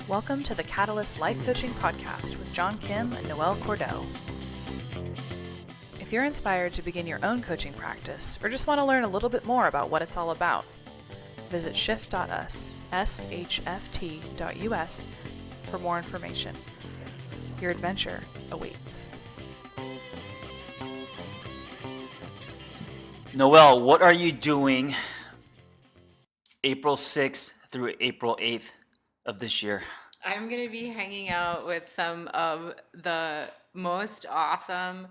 Welcome to the Catalyst Life Coaching Podcast with John Kim and Noelle Cordeaux. If you're inspired to begin your own coaching practice or just want to learn a little bit more about what it's all about, visit shift.us, SHFT.us, for more information. Your adventure awaits. Noelle, what are you doing April 6th through April 8th of this year? I'm going to be hanging out with some of the most awesome,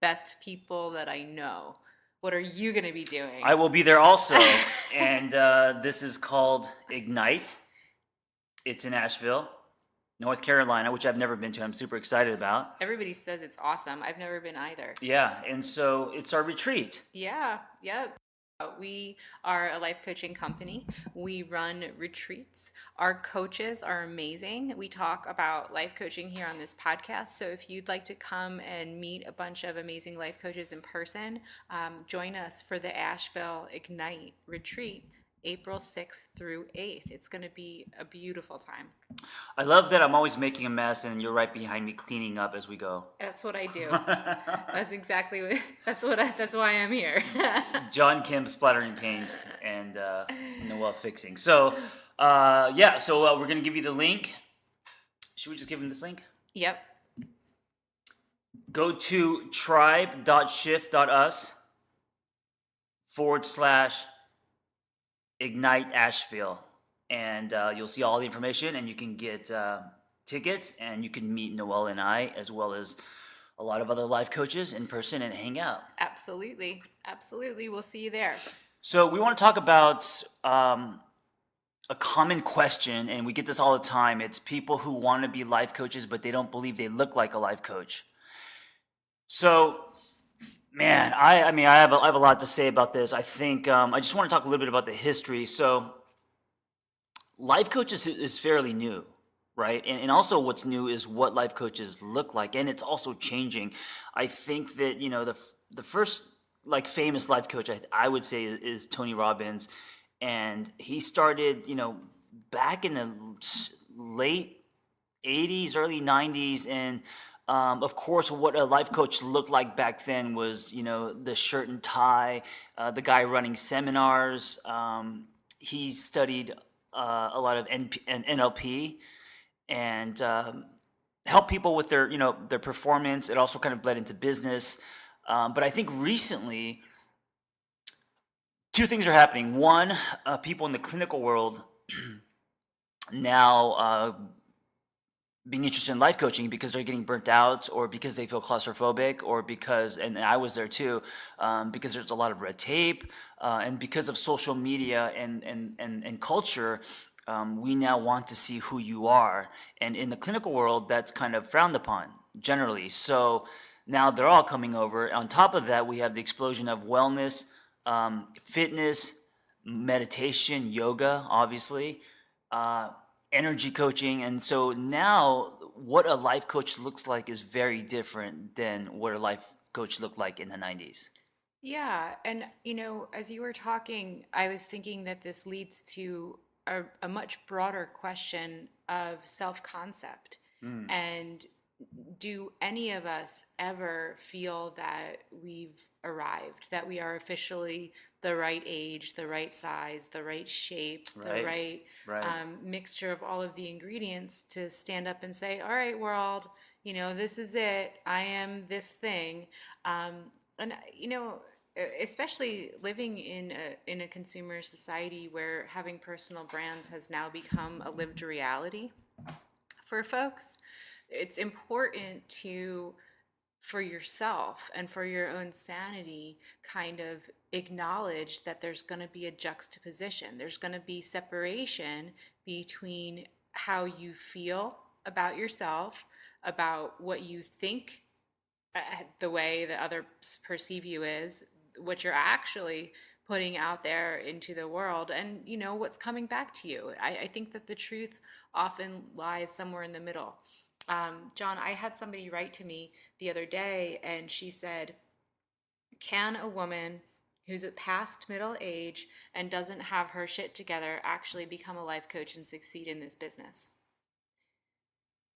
best people that I know. What are you going to be doing? I will be there also, and this is called Ignite. It's in Asheville, North Carolina, which I've never been to. I'm super excited about. Everybody says it's awesome. I've never been either. Yeah, and so it's our retreat. Yeah, yep. We are a life coaching company. We run retreats. Our coaches are amazing. We talk about life coaching here on this podcast. So if you'd like to come and meet a bunch of amazing life coaches in person, join us for the Asheville Ignite retreat, April 6th through 8th. It's going to be a beautiful time. I love that I'm always making a mess and you're right behind me cleaning up as we go. That's what I do. That's exactly what, that's why I'm here. John Kim splattering paint and Noelle fixing. So, we're going to give you the link. Should we just give him this link? Yep. Go to tribe.shift.us/Ignite Asheville. And you'll see all the information, and you can get tickets, and you can meet Noelle and I, as well as a lot of other life coaches in person and hang out. Absolutely. We'll see you there. So we want to talk about a common question, and we get this all the time. It's people who want to be life coaches, but they don't believe they look like a life coach. So, man, I have a lot to say about this. I think I just want to talk a little bit about the history. So, life coaches is fairly new, right? And also what's new is what life coaches look like, and it's also changing. I think that, the first famous life coach I would say is Tony Robbins, and he started, back in the late 80s, early 90s, and of course, what a life coach looked like back then was, the shirt and tie, the guy running seminars. He studied a lot of NLP and help people with their performance. It also kind of bled into business. But I think recently, two things are happening. One, people in the clinical world now being interested in life coaching because they're getting burnt out, or because they feel claustrophobic, or because, and I was there too, because there's a lot of red tape, and because of social media and culture, we now want to see who you are. And in the clinical world, that's kind of frowned upon generally. So now they're all coming over. On top of that, we have the explosion of wellness, fitness, meditation, yoga, obviously, energy coaching. And so now what a life coach looks like is very different than what a life coach looked like in the 90s. Yeah. And, as you were talking, I was thinking that this leads to a much broader question of self-concept. And do any of us ever feel that we've arrived, that we are officially the right age, the right size, the right shape, the right mixture of all of the ingredients to stand up and say, all right, world, this is it. I am this thing. Especially living in a consumer society where having personal brands has now become a lived reality for folks, it's important for yourself and for your own sanity, kind of acknowledge that there's going to be a juxtaposition. There's going to be separation between how you feel about yourself, about what you think, the way that others perceive you is, what you're actually putting out there into the world, and what's coming back to you. I think that the truth often lies somewhere in the middle. John, I had somebody write to me the other day, and she said, can a woman who's at past middle age and doesn't have her shit together actually become a life coach and succeed in this business?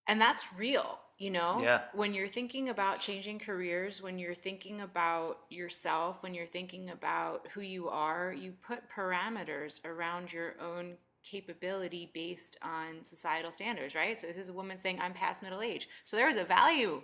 And that's real, you know? Yeah. When you're thinking about changing careers, when you're thinking about yourself, when you're thinking about who you are, you put parameters around your own capability based on societal standards, right? So this is a woman saying, I'm past middle age. So there is a value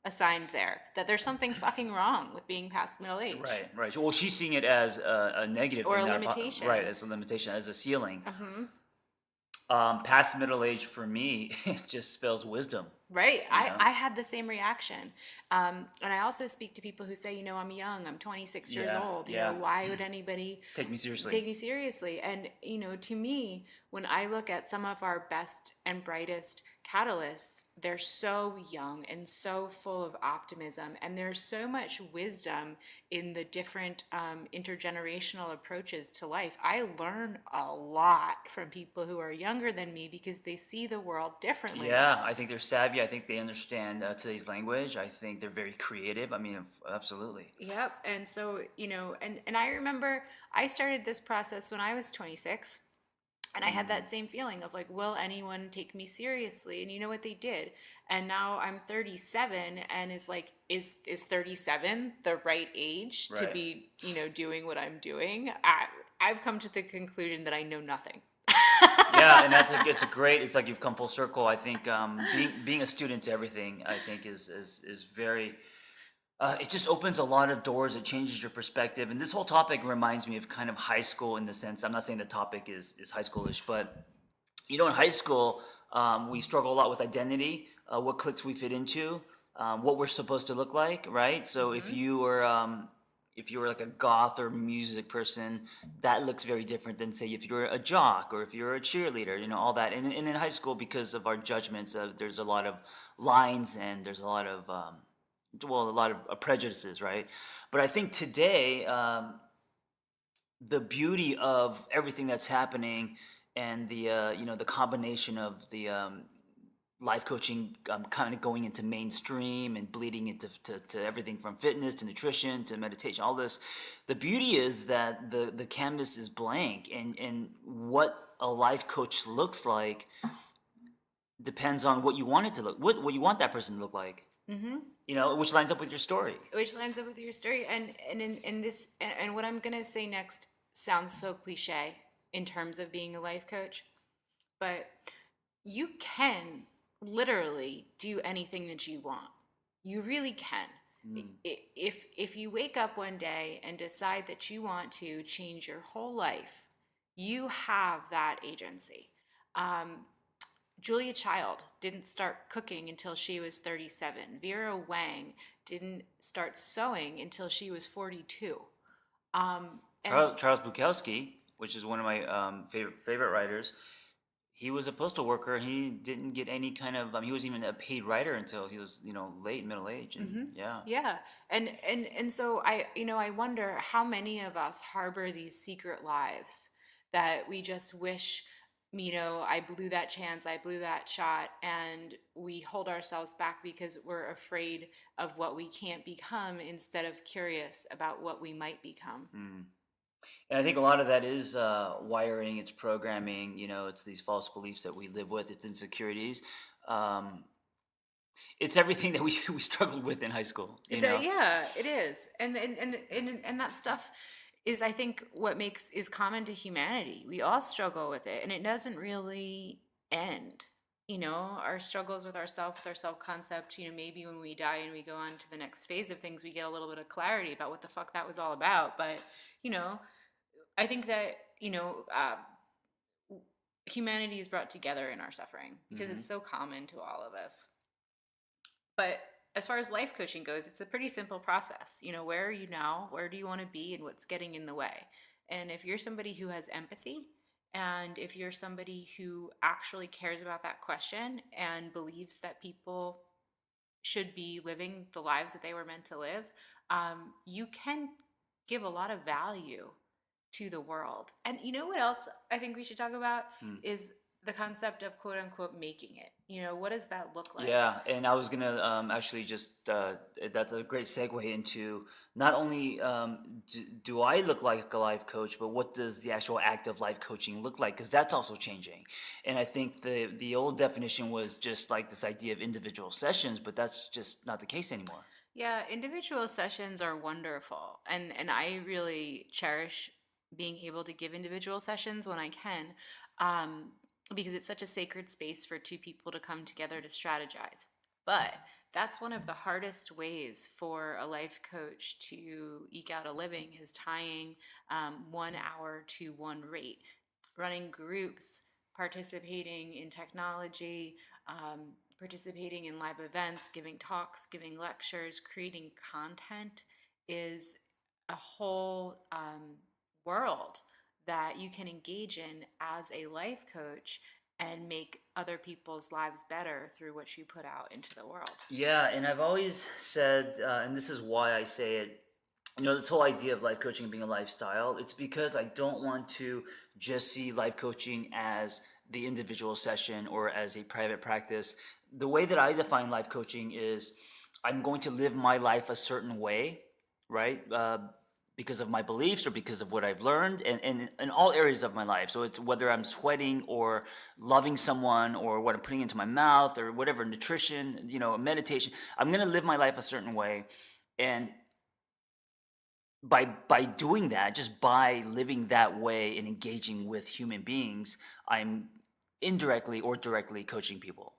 assigned there, that there's something fucking wrong with being past middle age. Right, right. Well, she's seeing it as a negative Or thing, a not limitation. right, as a limitation, as a ceiling. Mm-hmm. Past middle age for me, it just spells wisdom. Right. You know? I had the same reaction. And I also speak to people who say, you know, I'm young, I'm 26 years Yeah, old. You yeah. know, why would anybody Take me seriously. take me seriously? And, you know, to me, when I look at some of our best and brightest catalysts, they're so young and so full of optimism. And there's so much wisdom in the different intergenerational approaches to life. I learn a lot from people who are younger than me because they see the world differently. Yeah, I think they're savvy. I think they understand today's language. I think they're very creative. I mean, absolutely. Yep. And so, you know, and I remember I started this process when I was 26. And I had that same feeling of like, will anyone take me seriously? And you know what they did? And now I'm 37 and is like, is 37 the right age to Right. be, you know, doing what I'm doing? I've come to the conclusion that I know nothing. Yeah, and it's a great. It's like you've come full circle. I think being a student to everything, I think is very. It just opens a lot of doors. It changes your perspective, and this whole topic reminds me of kind of high school in the sense. I'm not saying the topic is high schoolish, but you know, in high school, we struggle a lot with identity, what cliques we fit into, what we're supposed to look like, right? So if you were like a goth or music person, that looks very different than say if you're a jock or if you're a cheerleader, you know, all that. And in high school, because of our judgments, there's a lot of lines and there's a lot of prejudices, right? But I think today, the beauty of everything that's happening and the the combination of the life coaching kind of going into mainstream and bleeding into to everything from fitness to nutrition to meditation, all this, the beauty is that the canvas is blank, and what a life coach looks like depends on what you want it to look, what you want that person to look like. You know, which lines up with your story. Which lines up with your story. And in this, and what I'm gonna say next sounds so cliche in terms of being a life coach, but you can literally do anything that you want. You really can. If you wake up one day and decide that you want to change your whole life, you have that agency. Julia Child didn't start cooking until she was 37. Vera Wang didn't start sewing until she was 42. And Charles Bukowski, which is one of my favorite writers, he was a postal worker. He didn't get any kind of. He wasn't even a paid writer until he was, late middle age. And yeah. yeah, and so I wonder how many of us harbor these secret lives that we just wish, I blew that chance, I blew that shot, and we hold ourselves back because we're afraid of what we can't become instead of curious about what we might become. And I think a lot of that is wiring. It's programming. It's these false beliefs that we live with. It's insecurities. It's everything that we struggled with in high school. Yeah, it is, and that stuff is, I think, what is common to humanity. We all struggle with it, and it doesn't really end. Our struggles with ourself, with our self-concept, maybe when we die and we go on to the next phase of things, we get a little bit of clarity about what the fuck that was all about. But, I think that, humanity is brought together in our suffering because it's so common to all of us. But as far as life coaching goes, it's a pretty simple process. Where are you now? Where do you want to be? And what's getting in the way? And if you're somebody who has empathy, and if you're somebody who actually cares about that question and believes that people should be living the lives that they were meant to live, you can give a lot of value to the world. And you know what else I think we should talk about is the concept of quote unquote making it. What does that look like? Yeah, and I was gonna actually just that's a great segue into not only do I look like a life coach, but what does the actual act of life coaching look like? Because that's also changing. And I think the old definition was just like this idea of individual sessions, but that's just not the case anymore. Yeah, individual sessions are wonderful. And I really cherish being able to give individual sessions when I can, um, because it's such a sacred space for two people to come together to strategize. But that's one of the hardest ways for a life coach to eke out a living is tying 1 hour to one rate, running groups, participating in technology, participating in live events, giving talks, giving lectures, creating content is a whole world that you can engage in as a life coach and make other people's lives better through what you put out into the world. Yeah, and I've always said, and this is why I say it, this whole idea of life coaching being a lifestyle, it's because I don't want to just see life coaching as the individual session or as a private practice. The way that I define life coaching is I'm going to live my life a certain way, right? Because of my beliefs or because of what I've learned and in all areas of my life. So it's whether I'm sweating or loving someone or what I'm putting into my mouth or whatever, nutrition, meditation. I'm going to live my life a certain way. And by doing that, just by living that way and engaging with human beings, I'm indirectly or directly coaching people.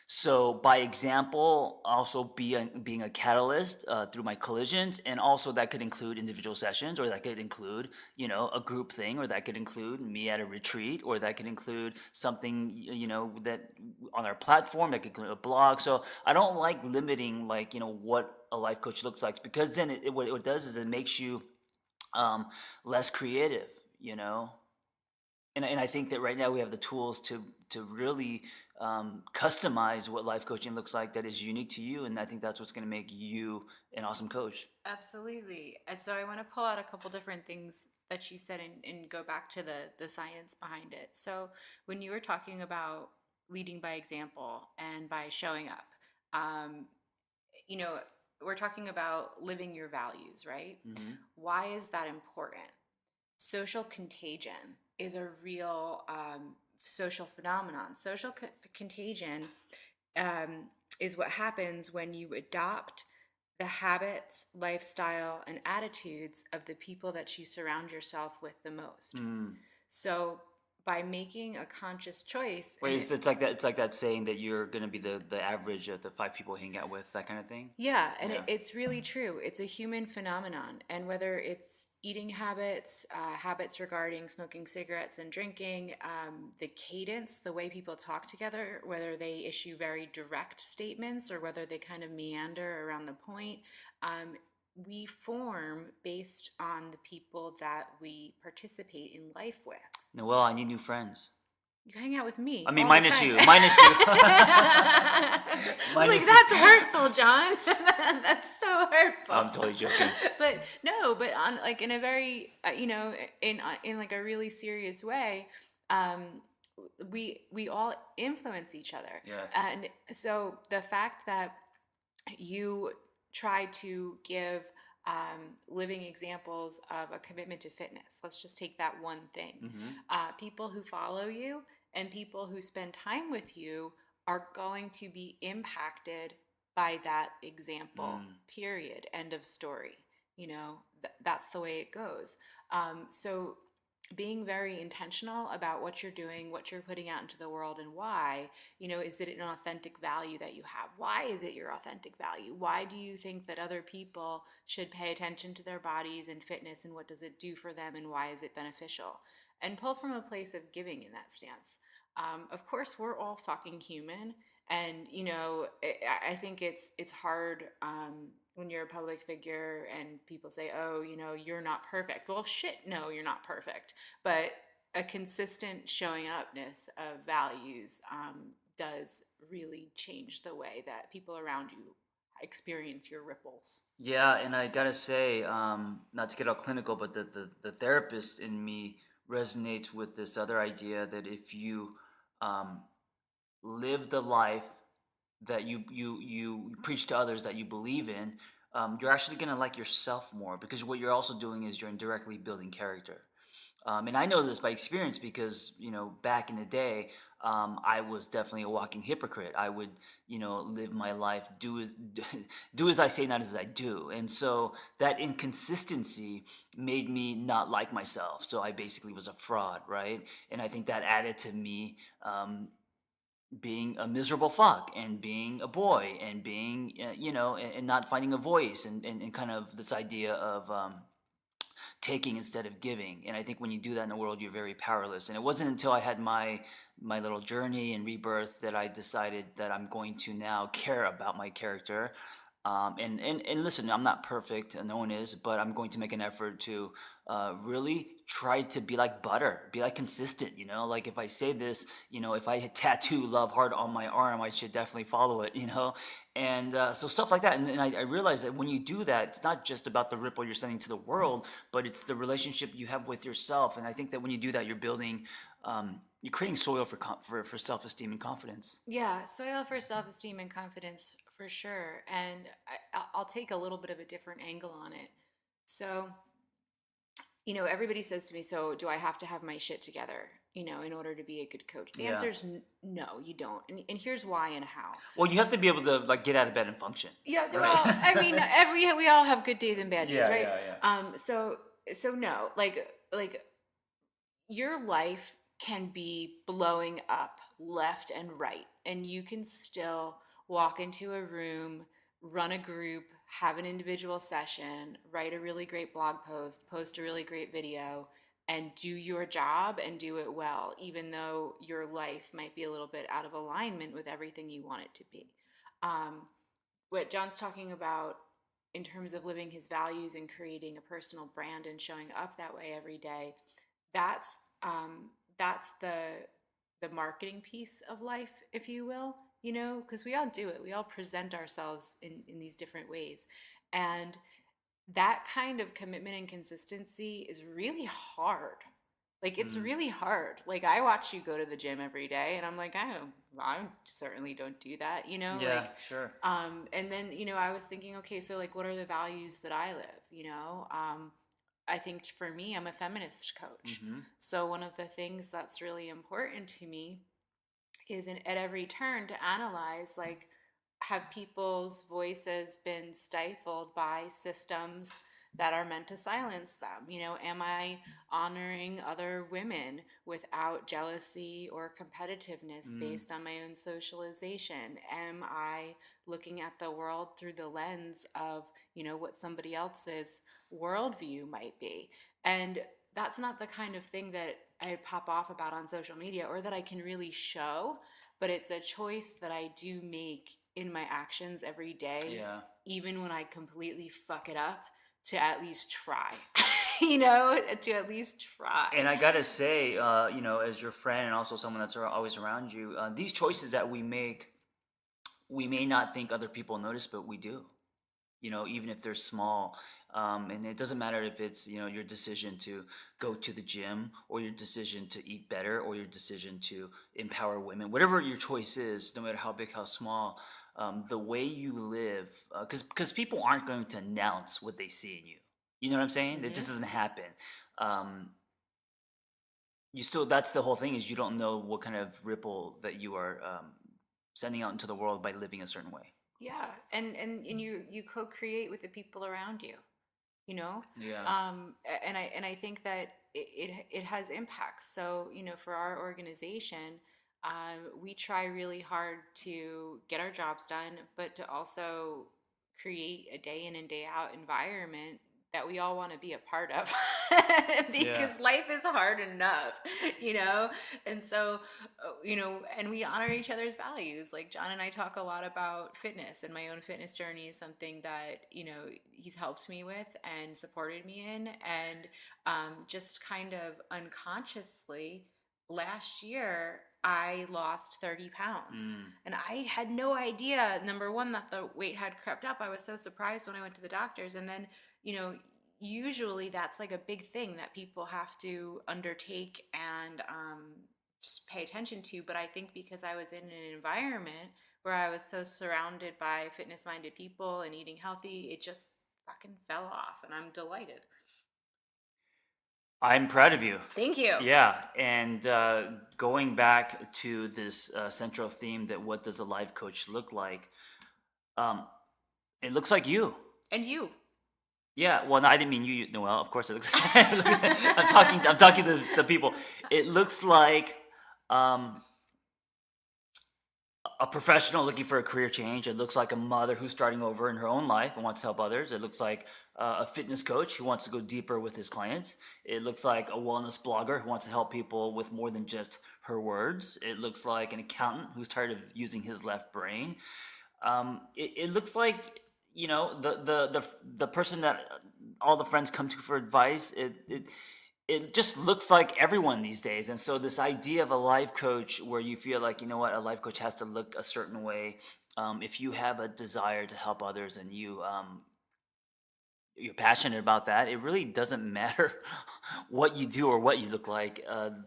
So by example, also being a catalyst through my collisions, and also that could include individual sessions, or that could include a group thing, or that could include me at a retreat, or that could include something that on our platform, that could include a blog. So I don't like limiting what a life coach looks like, because then what it does is it makes you less creative, and I think that right now we have the tools to really customize what life coaching looks like that is unique to you, and I think that's what's going to make you an awesome coach. Absolutely. And so I want to pull out a couple different things that you said and go back to the science behind it. So when you were talking about leading by example and by showing up, um, you know, we're talking about living your values, right? Hmm. Why is that important? Social contagion is a real social phenomenon. Contagion is what happens when you adopt the habits, lifestyle, and attitudes of the people that you surround yourself with the most. Mm. So by making a conscious choice, Wait, it's like that. It's like that saying that you're going to be the average of the five people you hang out with, that kind of thing. yeah, and Yeah. it's really true. It's a human phenomenon. And whether it's eating habits, habits regarding smoking cigarettes and drinking, the cadence, the way people talk together, whether they issue very direct statements or whether they kind of meander around the point, we form based on the people that we participate in life with. Noelle, I need new friends. You hang out with me. I mean, all the minus time. you. Minus you. Like, Minus you. that's hurtful, John. That's so hurtful. I'm totally joking. But no, but on like in a very in like a really serious way, um, we all influence each other. Yes. And so the fact that you try to give living examples of a commitment to fitness. Let's just take that one thing. Hmm. People who follow you and people who spend time with you are going to be impacted by that example, period. End of story. That's the way it goes. So being very intentional about what you're doing, what you're putting out into the world, and why, is it an authentic value that you have? Why is it your authentic value? Why do you think that other people should pay attention to their bodies and fitness, and what does it do for them, and why is it beneficial? And pull from a place of giving in that stance. Of course, we're all fucking human, and I think it's hard when you're a public figure and people say, "Oh, you're not perfect." Well, shit, no, you're not perfect, but a consistent showing upness of values does really change the way that people around you experience your ripples. Yeah, and I gotta say, not to get all clinical, but the therapist in me resonates with this other idea that if you um, live the life that you preach to others that you believe in, you're actually going to like yourself more, because what you're also doing is you're indirectly building character. And I know this by experience because, back in the day, I was definitely a walking hypocrite. I would, live my life, do as I say, not as I do. And so that inconsistency made me not like myself. So I basically was a fraud, right? And I think that added to me being a miserable fuck, and being a boy, and being, and not finding a voice, and kind of this idea of taking instead of giving. And I think when you do that in the world, you're very powerless. And it wasn't until I had my little journey and rebirth that I decided that I'm going to now care about my character. And listen, I'm not perfect, and no one is, but I'm going to make an effort to really try to be like butter, be like consistent. Like if I say this, if I tattoo "love hard" on my arm, I should definitely follow it. And so stuff like that. And then I realized that when you do that, it's not just about the ripple you're sending to the world, but it's the relationship you have with yourself. And I think that when you do that, you're building, you're creating soil for self-esteem and confidence. Yeah, soil for self-esteem and confidence for sure. And I'll take a little bit of a different angle on it. So, everybody says to me, so do I have to have my shit together, in order to be a good coach? The Yeah. answer is no, you don't. And here's why and how. Well, you have to be able to like get out of bed and function. Yeah, so Right. I mean, we all have good days and bad days, Yeah, right? yeah. So no, like your life can be blowing up left and right, and you can still walk into a room, run a group, have an individual session, write a really great blog post, post a really great video, and do your job and do it well, even though your life might be a little bit out of alignment with everything you want it to be. Um, what John's talking about in terms of living his values and creating a personal brand and showing up that way every day, that's that's the marketing piece of life, if you will, because we all do it. We all present ourselves in these different ways. And that kind of commitment and consistency is really hard. Like it's really hard. Like I watch you go to the gym every day and I'm like, I certainly don't do that, Yeah, like sure. and then, I was thinking, okay, so like what are the values that I live, I think for me, I'm a feminist coach. Mm-hmm. So one of the things that's really important to me is at every turn to analyze, like, have people's voices been stifled by systems that are meant to silence them? Am I honoring other women without jealousy or competitiveness based on my own socialization? Am I looking at the world through the lens of, what somebody else's worldview might be? And that's not the kind of thing that I pop off about on social media or that I can really show, but it's a choice that I do make in my actions every day, Yeah. even when I completely fuck it up, to at least try, to at least try. And I gotta say, as your friend and also someone that's always around you, these choices that we make, we may not think other people notice, but we do. Even if they're small. And it doesn't matter if it's, your decision to go to the gym, or your decision to eat better, or your decision to empower women, whatever your choice is, no matter how big, how small, the way you live, because people aren't going to announce what they see in you. You know what I'm saying? It just doesn't happen. That's the whole thing, is you don't know what kind of ripple that you are sending out into the world by living a certain way. Yeah, and you co-create with the people around you, Yeah. and I think that it has impacts. So for our organization, we try really hard to get our jobs done, but to also create a day in and day out environment that we all want to be a part of, because life is hard enough, and so and we honor each other's values. Like John and I talk a lot about fitness, and my own fitness journey is something that he's helped me with and supported me in. And just kind of unconsciously, last year I lost 30 pounds, and I had no idea, number one, that the weight had crept up. I was so surprised when I went to the doctors. And then usually that's like a big thing that people have to undertake and just pay attention to. But I think because I was in an environment where I was so surrounded by fitness-minded people and eating healthy, it just fucking fell off, and I'm delighted. I'm proud of you. Thank you. Yeah, and going back to this central theme, that what does a life coach look like? Um, it looks like you. And you. Yeah, well, no, I didn't mean you, Noelle. Of course, it looks. I'm talking to the people. It looks like a professional looking for a career change. It looks like a mother who's starting over in her own life and wants to help others. It looks like a fitness coach who wants to go deeper with his clients. It looks like a wellness blogger who wants to help people with more than just her words. It looks like an accountant who's tired of using his left brain. It looks like, you know, the person that all the friends come to for advice. It just looks like everyone these days. And so this idea of a life coach, where you feel like, you know what, a life coach has to look a certain way. If you have a desire to help others and you're passionate about that, it really doesn't matter what you do or what you look like.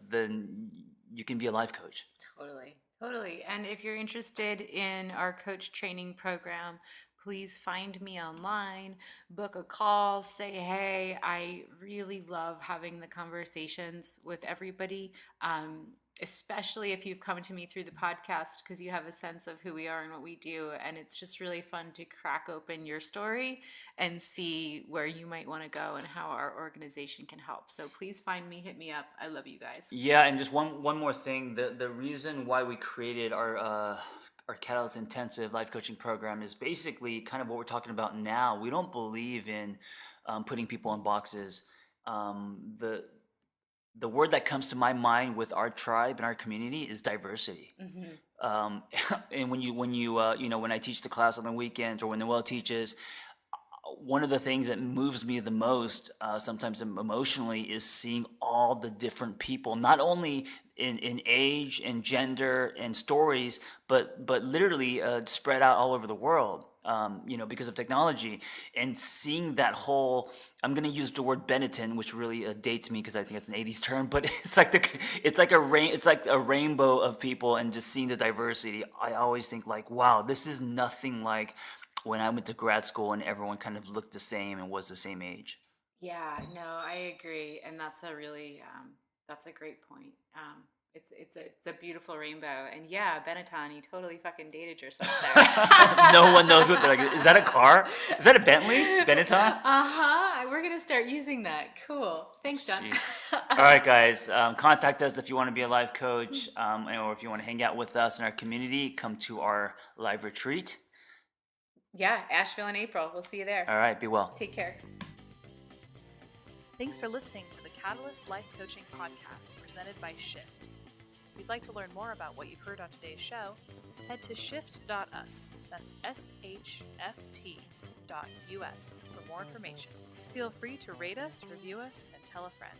Then you can be a life coach. Totally. Totally. And if you're interested in our coach training program, please find me online, book a call, say, hey, I really love having the conversations with everybody, especially if you've come to me through the podcast, because you have a sense of who we are and what we do. And it's just really fun to crack open your story and see where you might want to go and how our organization can help. So please find me, hit me up. I love you guys. Yeah, and just one more thing. The reason why we created our Catalyst Intensive Life Coaching Program is basically kind of what we're talking about now. We don't believe in putting people in boxes. The word that comes to my mind with our tribe and our community is diversity. And when I teach the class on the weekends, or when Noelle teaches, one of the things that moves me the most, sometimes emotionally, is seeing all the different people, not only in age and gender and stories, but literally spread out all over the world, because of technology, and seeing that whole. I'm going to use the word Benetton, which really dates me because I think it's an '80s term, but it's like a rainbow of people, and just seeing the diversity. I always think like, wow, this is nothing like when I went to grad school and everyone kind of looked the same and was the same age. Yeah, no, I agree. And that's a really, that's a great point. It's a beautiful rainbow. And yeah, Benetton, you totally fucking dated yourself there. No one knows what they're like. Is that a car? Is that a Bentley? Benetton? Uh-huh. We're going to start using that. Cool. Thanks, John. Jeez. All right, guys. Contact us if you want to be a life coach, or if you want to hang out with us in our community. Come to our live retreat. Yeah, Asheville in April. We'll see you there. All right, be well. Take care. Thanks for listening to the Catalyst Life Coaching Podcast presented by SHFT. If you'd like to learn more about what you've heard on today's show, head to shift.us. That's SHFT.us for more information. Feel free to rate us, review us, and tell a friend.